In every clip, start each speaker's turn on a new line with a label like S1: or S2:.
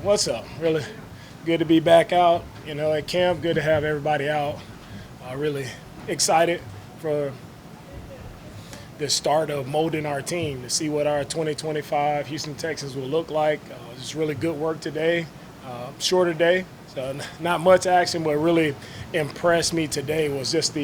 S1: What's up? Really good to be back out, at camp. Good to have everybody out. Really excited for the start of molding our team to see what our 2025 Houston Texans will look like. Just really good work today. Shorter day, so not much action, but really impressed me today was just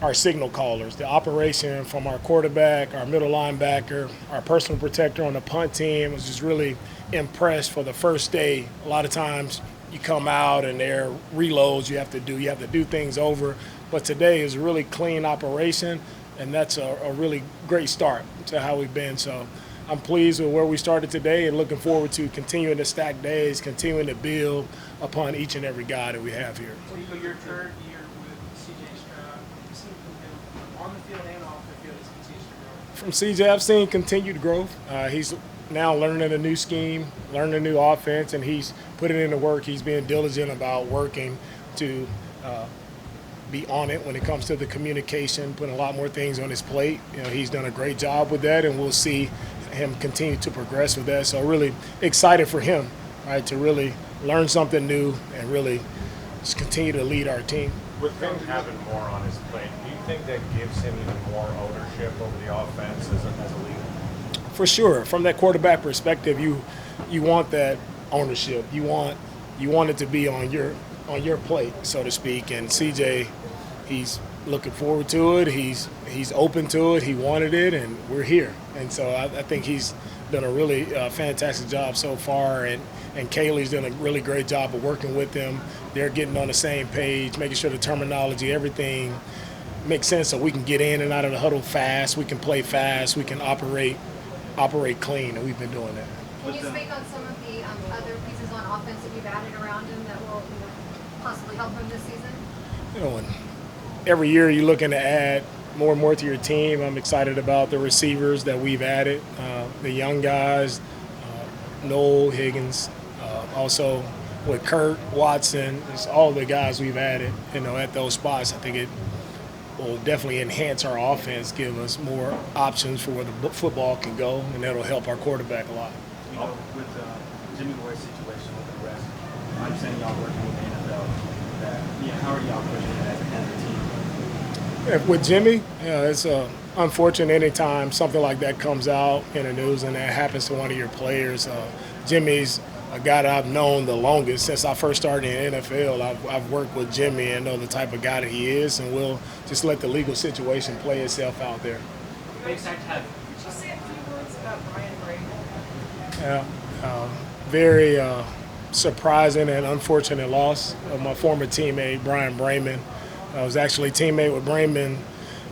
S1: our signal callers, the operation from our quarterback, our middle linebacker, our personal protector on the punt team. Was just really impressed for the first day. A lot of times you come out and there are reloads you have to do things over. But today is a really clean operation, and that's a really great start to how we've been. So I'm pleased with where we started today and looking forward to continuing to stack days, continuing to build upon each and every guy that we have here.
S2: So your third year with C.J. Stroud, you've seen from him on the field and off the field, he continues to grow.
S1: From C.J., I've seen continued growth. He's now learning a new scheme, learning a new offense, and he's putting in the work. He's being diligent about working to be on it when it comes to the communication, putting a lot more things on his plate. He's done a great job with that, and we'll see him continue to progress with that. So really excited for him, right, to really learn something new and really just continue to lead our team.
S3: With him having more on his plate, do you think that gives him even more ownership over the offense as a leader?
S1: For sure. From that quarterback perspective, you want that ownership. You want it to be on your plate, so to speak. And CJ, he's looking forward to it. He's open to it. He wanted it, and we're here. And so I think he's done a really fantastic job so far. And Kaylee's done a really great job of working with them. They're getting on the same page, making sure the terminology, everything makes sense so we can get in and out of the huddle fast. We can play fast. We can operate clean, and we've been doing that.
S4: Can you speak on some of the other pieces on offense that you've added around him that will possibly help him this season?
S1: And every year you're looking to add more and more to your team. I'm excited about the receivers that we've added, the young guys, Noel, Higgins, also with Kurt, Watson, it's all the guys we've added, at those spots. I think it will definitely enhance our offense, give us more options for where the football can go, and that'll help our quarterback a lot.
S5: With Jimmy Ward's situation with the rest, I'm saying y'all working with the NFL. How are y'all pushing it as a team?
S1: Yeah, with Jimmy, it's unfortunate anytime something like that comes out in the news and that happens to one of your players. Jimmy's a guy that I've known the longest since I first started in the NFL. I've worked with Jimmy and know the type of guy that he is, and we'll just let the legal situation play itself out there.
S2: Could you say a few words about Braymond?
S1: Yeah, very surprising and unfortunate loss of my former teammate, Braymond. I was actually teammate with Braymond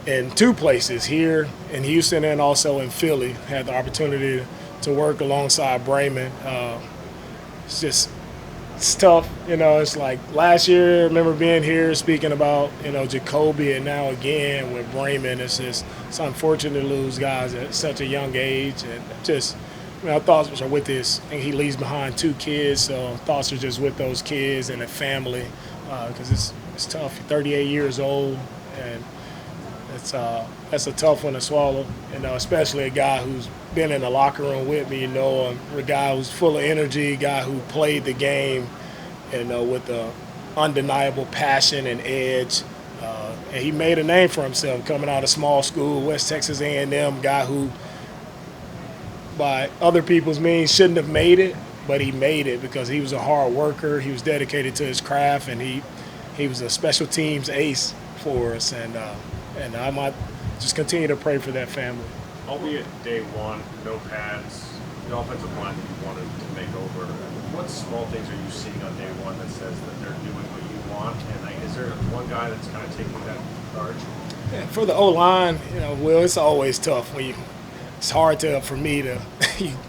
S1: in two places, here in Houston and also in Philly. Had the opportunity to work alongside Braymond. It's tough. It's like last year, I remember being here speaking about, Jacoby, and now again with Braymond. It's unfortunate to lose guys at such a young age. And just, our thoughts are with this. I think he leaves behind two kids, so thoughts are just with those kids and the family, because it's tough. 38 years old, and that's a tough one to swallow. Especially a guy who's been in the locker room with me. A guy who's full of energy, a guy who played the game, with the undeniable passion and edge. And he made a name for himself coming out of small school, West Texas A&M, guy who, by other people's means, shouldn't have made it, but he made it because he was a hard worker. He was dedicated to his craft, and he was a special teams ace for us. And I might just continue to pray for that family.
S3: Albeit day one, no pads, the offensive line that you wanted to make over. What small things are you seeing on day one that says that they're doing what you want? And is there one guy that's kind of taking that charge?
S1: Yeah, for the O-line, Will, it's always tough when it's hard for me to,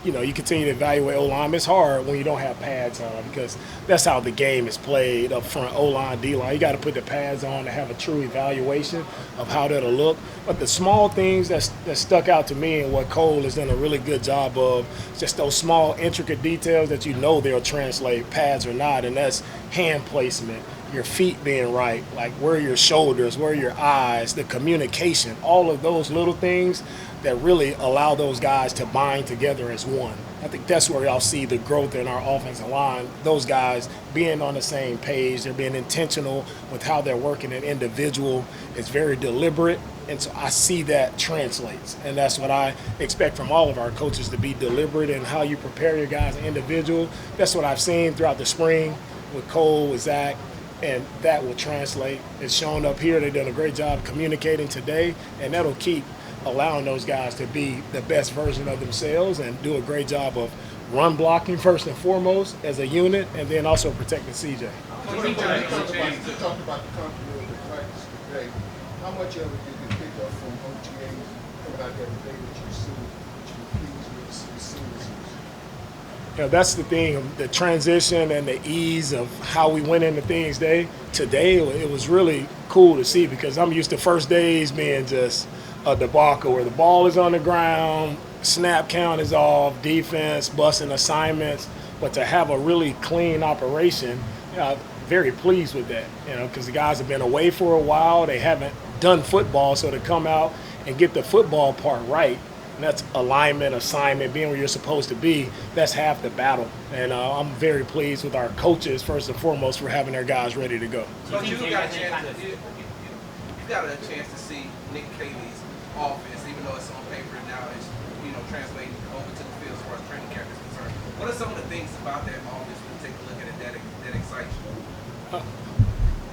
S1: you continue to evaluate O-line. It's hard when you don't have pads on because that's how the game is played up front, O-line, D-line. You got to put the pads on to have a true evaluation of how that'll look. But the small things that stuck out to me and what Cole has done a really good job of, just those small, intricate details that they'll translate, pads or not, and that's hand placement, your feet being right, like where are your shoulders, where are your eyes, the communication, all of those little things that really allow those guys to bind together as one. I think that's where y'all see the growth in our offensive line. Those guys being on the same page, they're being intentional with how they're working an individual. It's very deliberate, and so I see that translates. And that's what I expect from all of our coaches, to be deliberate in how you prepare your guys as an individual. That's what I've seen throughout the spring with Cole, with Zach, and that will translate. It's shown up here. They've done a great job communicating today, and that'll keep allowing those guys to be the best version of themselves and do a great job of run blocking first and foremost as a unit, and then also protecting CJ.
S6: You talked about the continuity of practice today. How much of it did you pick up from OTAs coming out there today that you see, that you were pleased with the receivers?
S1: That's the thing, the transition and the ease of how we went into things today, it was really cool to see, because I'm used to first days being just a debacle where the ball is on the ground, snap count is off, defense busting assignments, but to have a really clean operation, I'm very pleased with that, because the guys have been away for a while, they haven't done football, so to come out and get the football part right, and that's alignment, assignment, being where you're supposed to be, that's half the battle. And I'm very pleased with our coaches, first and foremost, for having their guys ready to go.
S7: But you got a chance to see Nick Caley's offense, even though it's on paper now, it's translating over to the field as far as training camp is concerned. What are some of the things about that offense when you take a look at it that excites you?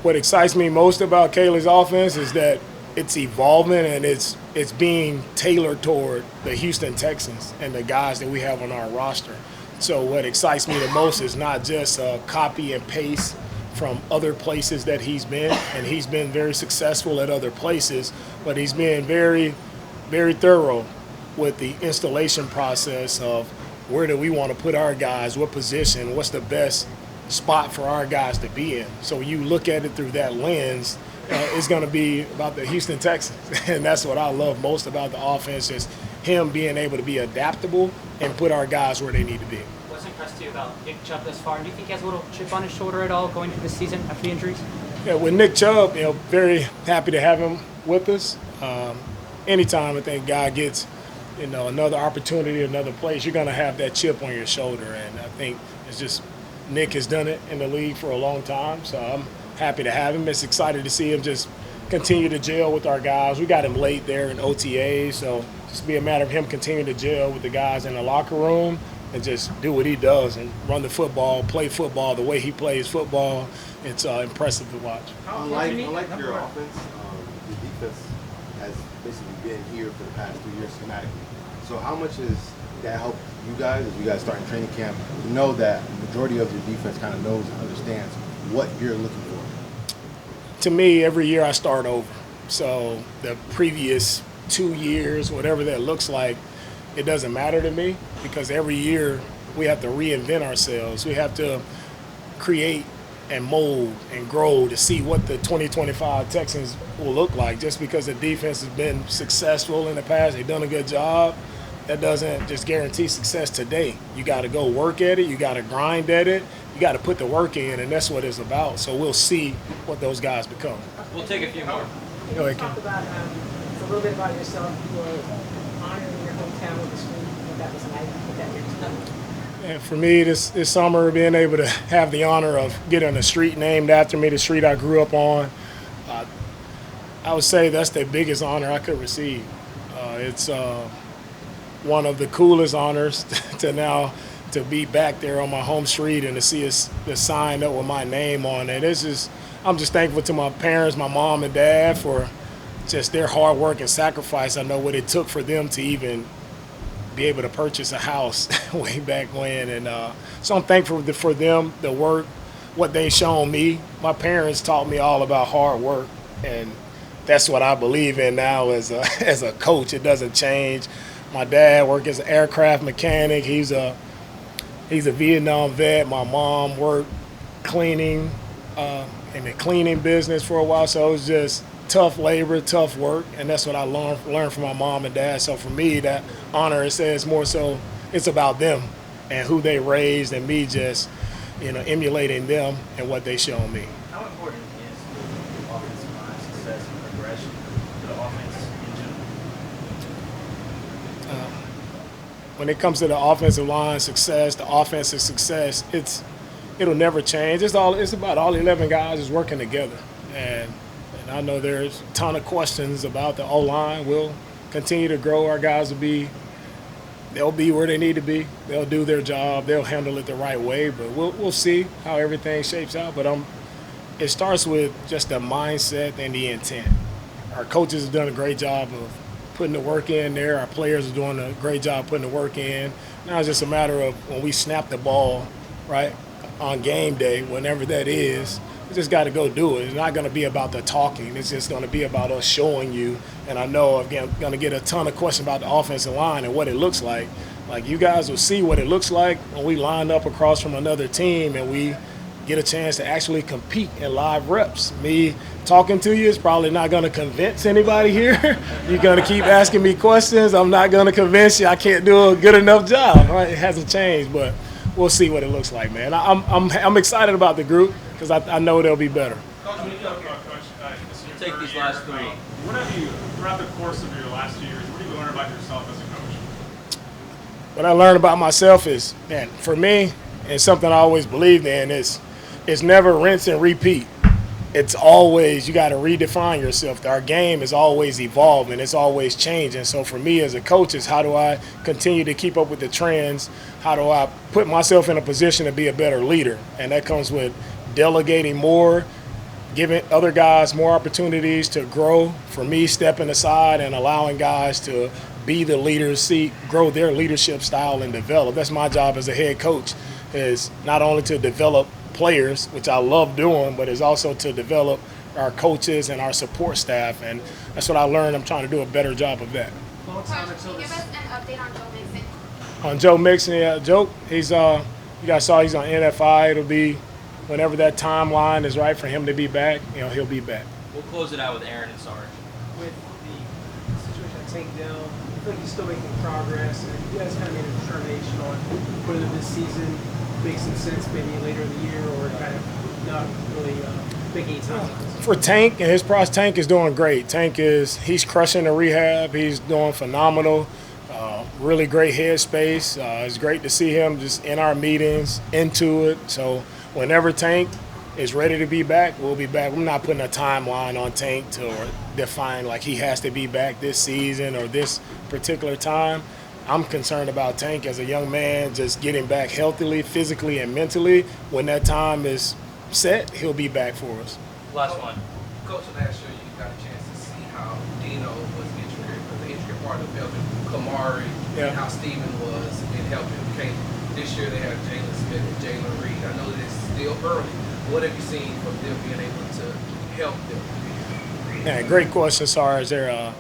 S1: What excites me most about Kaylee's offense is that it's evolving and it's being tailored toward the Houston Texans and the guys that we have on our roster. So what excites me the most is not just a copy and paste from other places that he's been, and he's been very successful at other places, but he's been very, very thorough with the installation process of where do we want to put our guys, what position, what's the best spot for our guys to be in. So you look at it through that lens, it's going to be about the Houston Texans, and that's what I love most about the offense, is him being able to be adaptable and put our guys where they need to be.
S8: What's impressed you about Nick Chubb thus far? Do you think he has a little chip on his shoulder at all going into the season after the injuries?
S1: Yeah, with Nick Chubb, very happy to have him with us. Anytime I think God gets, another opportunity, another place, you're going to have that chip on your shoulder, and I think it's just Nick has done it in the league for a long time, so I'm happy to have him. It's excited to see him just continue to gel with our guys. We got him late there in OTA, so just be a matter of him continuing to gel with the guys in the locker room and just do what he does and run the football, play football the way he plays football. It's impressive to watch.
S9: Unlike your offense, the defense has basically been here for the past 2 years schematically. So how much has that helped you guys as you guys start in training camp to know that the majority of your defense kind of knows and understands what you're looking for?
S1: To me, every year I start over. So the previous 2 years, whatever that looks like, it doesn't matter to me, because every year we have to reinvent ourselves. We have to create and mold and grow to see what the 2025 Texans will look like. Just because the defense has been successful in the past, they've done a good job, that doesn't just guarantee success today. You got to go work at it. You got to grind at it. You got to put the work in, and that's what it's about. So we'll see what those guys become.
S8: We'll take a few more.
S1: Go ahead,
S2: Talk about a little bit about yourself. You were honoring your hometown with the street. What that was like. What that meant.
S1: And for me, this summer, being able to have the honor of getting a street named after me, the street I grew up on, I would say that's the biggest honor I could receive. It's one of the coolest honors to be back there on my home street and to see the sign up with my name on it. I'm just thankful to my parents, my mom and dad, for just their hard work and sacrifice. I know what it took for them to even be able to purchase a house way back when. And so I'm thankful for them, the work, what they shown me. My parents taught me all about hard work, and that's what I believe in now as a coach. It doesn't change. My dad worked as an aircraft mechanic. He's a Vietnam vet. My mom worked cleaning in the cleaning business for a while. So it was just tough labor, tough work, and that's what I learned from my mom and dad. So for me, that honor, it says more so it's about them and who they raised, and me just emulating them and what they shown me.
S5: How important is the offensive line success and progression to the offense in general?
S1: when it comes to the offensive line success, the offensive success, it'll never change. It's about all 11 guys is working together. And I know there's a ton of questions about the O-line. We'll continue to grow. Our guys they'll be where they need to be. They'll do their job. They'll handle it the right way. But we'll see how everything shapes out. But it starts with just the mindset and the intent. Our coaches have done a great job of putting the work in there. Our players are doing a great job putting the work in. Now it's just a matter of when we snap the ball, right, on game day, whenever that is, we just got to go do it. It's not going to be about the talking. It's just going to be about us showing you. And I know I'm going to get a ton of questions about the offensive line and what it looks like. Like, you guys will see what it looks like when we line up across from another team and we get a chance to actually compete in live reps. Me talking to you is probably not going to convince anybody here. You're going to keep asking me questions. I'm not going to convince you I can't do a good enough job. Right? It hasn't changed, but we'll see what it looks like, man. I'm excited about the group because I know they'll be better.
S3: Coach, when you talk about Coach, this year,
S5: Take these last three.
S3: What have you, throughout the course of your last 2 years, what have you learned about yourself as a coach?
S1: What I learned about myself is, man, for me, and something I always believed in, is it's never rinse and repeat. It's always, you got to redefine yourself. Our game is always evolving. It's always changing. So for me as a coach is, how do I continue to keep up with the trends? How do I put myself in a position to be a better leader? And that comes with delegating more, giving other guys more opportunities to grow. For me, stepping aside and allowing guys to be the leaders, grow their leadership style and develop. That's my job as a head coach, is not only to develop players, which I love doing, but is also to develop our coaches and our support staff. And that's what I learned. I'm trying to do a better job of that.
S4: Coach, can you give us an update on Joe Mixon?
S1: On Joe Mixon, yeah, Joe, he's you guys saw he's on NFI. It'll be whenever that timeline is right for him to be back, he'll be back.
S5: We'll close it out with Aaron and Sarge.
S2: With the situation at Tank Dell, I feel like he's still making progress, and you guys kind of made a determination on whether this season makes some sense maybe later in the year or kind of not really making any time.
S1: For Tank and his process, Tank is doing great. He's crushing the rehab. He's doing phenomenal. Really great headspace. It's great to see him just in our meetings, into it. So whenever Tank is ready to be back, we'll be back. I'm not putting a timeline on Tank to define like he has to be back this season or this particular time. I'm concerned about Tank as a young man just getting back healthily, physically, and mentally. When that time is set, he'll be back for us.
S5: Last one.
S7: Coach, last year you got a chance to see how Dino was intricate, the intricate part of helping Kamari, and how Steven was in helping Caleb. This year they have Jalen Smith and Jalen Reed. I know that it's still early. What have you seen from them being able to help them?
S1: Yeah, great question, Sarge. They're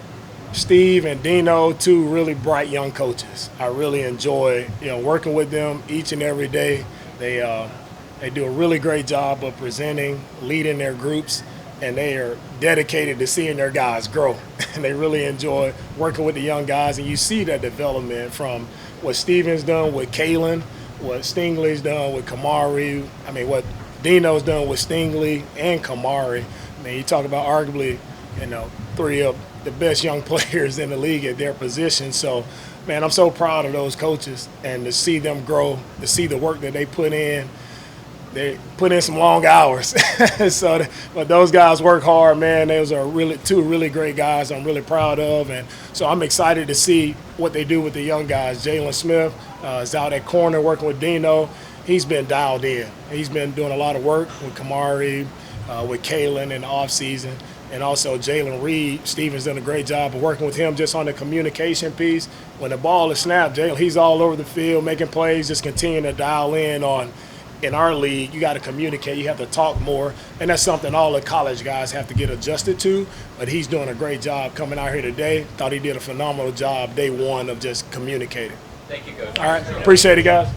S1: Steve and Dino, two really bright young coaches. I really enjoy working with them each and every day. They do a really great job of presenting, leading their groups, and they are dedicated to seeing their guys grow. And they really enjoy working with the young guys, and you see that development from what Steven's done with Kalen, what Stingley's done with Kamari. I mean, what Dino's done with Stingley and Kamari. I mean, you talk about arguably, three of the best young players in the league at their position. So, man, I'm so proud of those coaches, and to see them grow, to see the work that they put in. They put in some long hours. But those guys work hard, man. Those are two really great guys I'm really proud of. And so I'm excited to see what they do with the young guys. Jalen Smith is out at corner working with Dino. He's been dialed in. He's been doing a lot of work with Kamari, with Kalen in the offseason. And also Jalen Reed, Steven's done a great job of working with him just on the communication piece. When the ball is snapped, Jalen, he's all over the field making plays, just continuing to dial in on. In our league, you got to communicate. You have to talk more, and that's something all the college guys have to get adjusted to. But he's doing a great job coming out here today. Thought he did a phenomenal job day one of just communicating.
S5: Thank you, Coach.
S1: All right, appreciate it, guys.